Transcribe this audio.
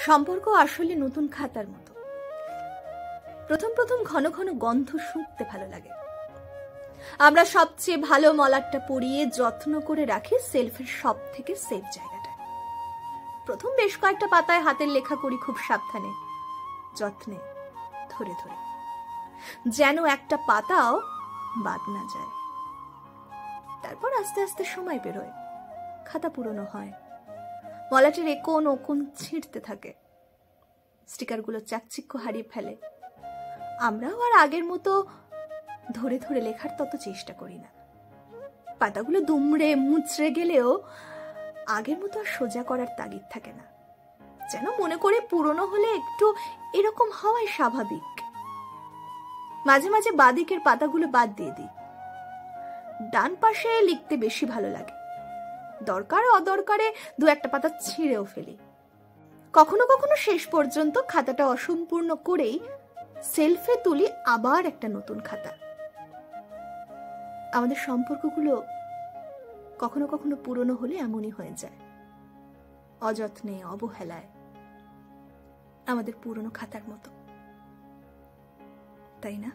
সম্পর্ক আসলে নতুন খাতার মতো। প্রথম প্রথম ঘন ঘন গন্ধ শুঁকতে ভালো লাগে। আমরা সবচেয়ে ভালো মলাটটা পরিয়ে যত্ন করে রাখি সেলফের সব থেকে সেফ জায়গাটা। প্রথম বেশ কয়েকটা পাতায় হাতের লেখা করি খুব সাবধানে, যত্নে, ধরে ধরে, যেন একটা পাতাও বাদ না যায়। তারপর আস্তে আস্তে সময় বেরোয়, খাতা পুরনো হয়, মলাটের একোন ওকোন ছিঁড়তে থাকে, স্টিকারগুলো চাকচিক্য হারিয়ে ফেলে। আমরাও আর আগের মতো ধরে ধরে লেখার তত চেষ্টা করি না। পাতাগুলো দুমড়ে মুচড়ে গেলেও আগের মতো আর সোজা করার তাগিদ থাকে না। যেন মনে করে পুরনো হলে একটু এরকম হওয়াই স্বাভাবিক। মাঝে মাঝে বাঁদিকের পাতাগুলো বাদ দিয়ে দিই। ডান পাশে লিখতে বেশি ভালো লাগে। দরকার অদরকারে দু একটা পাতা ছিঁড়েও ফেলি। কখনো কখনো শেষ পর্যন্ত খাতাটা অসম্পূর্ণ করেই সেলফে তুলি আবার একটা নতুন খাতা। আমাদের সম্পর্কগুলো কখনো কখনো পুরনো হলে এমনই হয়ে যায়, অযত্নে, অবহেলায়, আমাদের পুরনো খাতার মতো, তাই না?